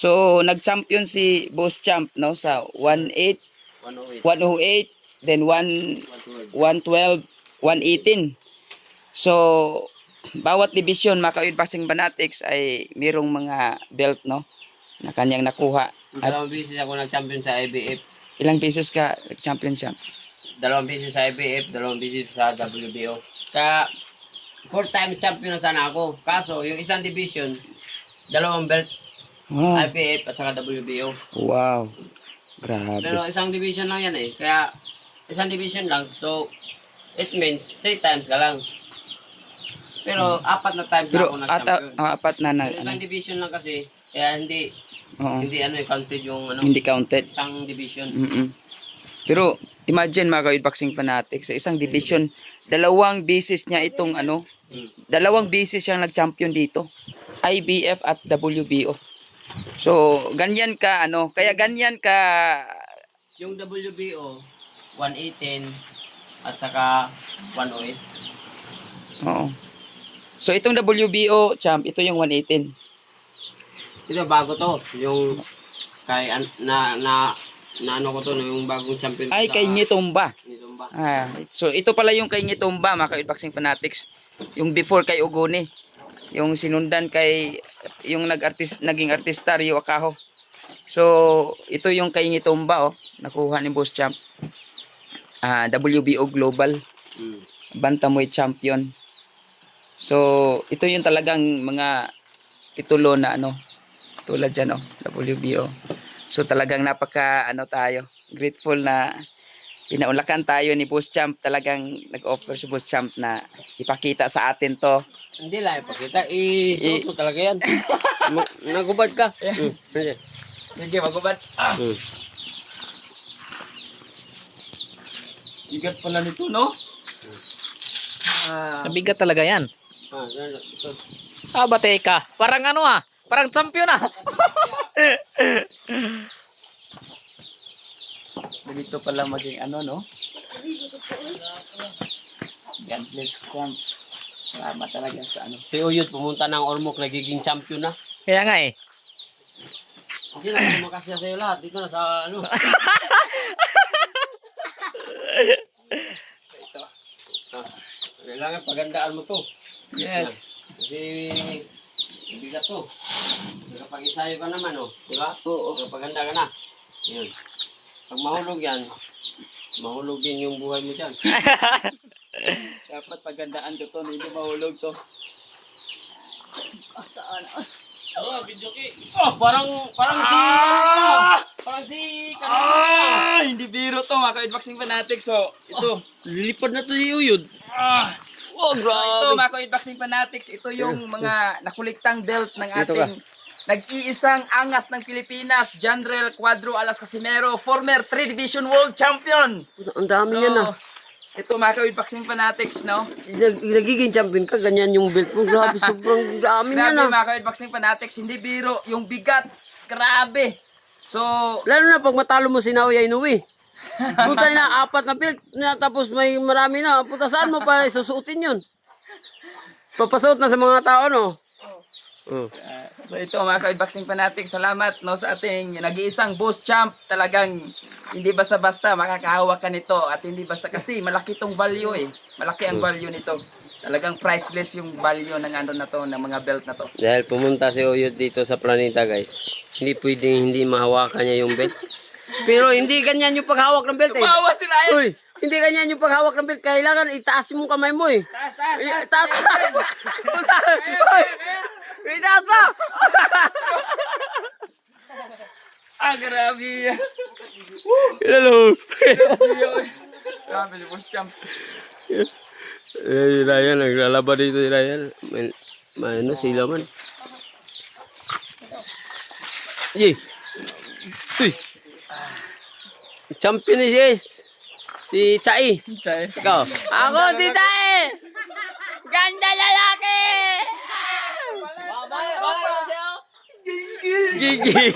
So, nag-champion si Boss Champ, no, sa 1-8, 108, then 112, 118. So, bawat division, mga ka-Uyod Boxing Fanatics, ay mayroong mga belt, no, na kanyang nakuha. At Dalawang beses ako nag-champion sa IBF. ilang beses ka nag-champion champ? Dalawang beses sa IBF, dalawang beses sa WBO. Kaya, 4 times champion na sana ako. Kaso, yung isang division, dalawang belt, Wow. IBF at saka WBO. Wow. Grabe. Pero isang division lang yan eh. Kaya, isang division lang. So, it means 3 times ka lang. Pero, 4 na times na Pero ako nag-champion. apat na Pero isang division lang kasi, kaya hindi, Oo. hindi counted yung Hindi counted. isang division. Pero imagine mga ka-Uyod Boxing Fanatics, sa isang division, dalawang beses niya itong dalawang beses siyang nag-champion dito. IBF at WBO. So, ganyan ka kaya ganyan ka Yung WBO, 118 at saka 108. oo. So itong WBO champ, ito yung 118. Ito bago to, yung kay na ano ko to, yung bagong champion Ay, kay Ngitumba. Ngitumba. So ito pala yung kay Ngitumba, mga ka-Uyod Boxing Fanatics. Yung before kay Ugone. Yung sinundan kay yung naging artista Rio Akaho. So ito yung kay Ngitumba, nakuha ni Boss Champ. WBO Global Bantamweight Champion. So ito yung talagang mga titulo na tulad dyan WBO. So talagang napaka tayo, grateful na pinaunlakan tayo ni Boss Champ. Talagang nag-offer si Boss Champ na ipakita sa atin to. Hindi lang ipakita, isuot mo talaga yan. Nagubad ka. Sige, magubad. Bigat pala nito, no? Nabigat talaga yan. Ito. Bate ka. Parang parang champion Dito pala maging no? God bless Champ. Salamat talaga sa Si Uyod pumunta ng Ormoc, nagiging champion na. Kaya nga eh. Hindi na sumakasya sa'yo lahat. Dito na sa So ito. Kailangan pagandaan mo to. Yes. Kasi bigat to. Nakapag-isayo ka naman, di ba? Oo. Nakapaganda ka na. Yun. Pag mahulog yan, mahulog din yung buhay mo dyan. Dapat pagandaan ko to, hindi mahulog to. Oh, parang si kanina. Hindi biro to, mga ka-Uyod Boxing Fanatics. So, ito. Lilipad na to si Uyod. Oh, So, ito, grabe. mga ka-Uyod Boxing Fanatics, ito yung mga nakuliktang belt ng Dito ka. ating nag-iisang angas ng Pilipinas, Janrel Cuadro Alas Casimero, former 3 Division World Champion. Ang dami niya na. Ito, mga ka-Uyod Boxing Fanatics, no? Nagiging champion ka, ganyan yung belt mo. Grabe, sobrang dami niya Grabe, na. mga ka-Uyod Boxing Fanatics, hindi biro, yung bigat, grabe. So, Lalo na pag matalo mo si Naoya Inoue. Punta na 4 na belt, tapos may marami na. Punta saan mo pa susuotin yun? Papasuot na sa mga tao, no? so ito, mga ka-Uyod Boxing Fanatics, salamat sa ating nag-iisang Boss Champ. Talagang hindi basta-basta makakahawak ka nito at hindi basta kasi malaki tong value Malaki ang value nito. Talagang priceless yung value ng na to, ng mga belt na to. Dahil pumunta si Uyod dito sa planeta, guys. Hindi pwedeng hindi mahawakan niya yung belt. Pero hindi ganyan yung paghawak ng belt, eh. Tumawa si Ryan! Uy, hindi ganyan yung paghawak ng belt. Kailangan itaas mo kamay mo, eh. Taas. Uy, itaas pa! Grabe. Hello. Grabe si Boss Champ. Ryan, naglalaban dito si Ryan. May sila man. Yay! Uy! Champion ni Jess! Si Chai! Ikaw? Ako si Chai! Ganda lalaki! Babay! Babay! Gigi!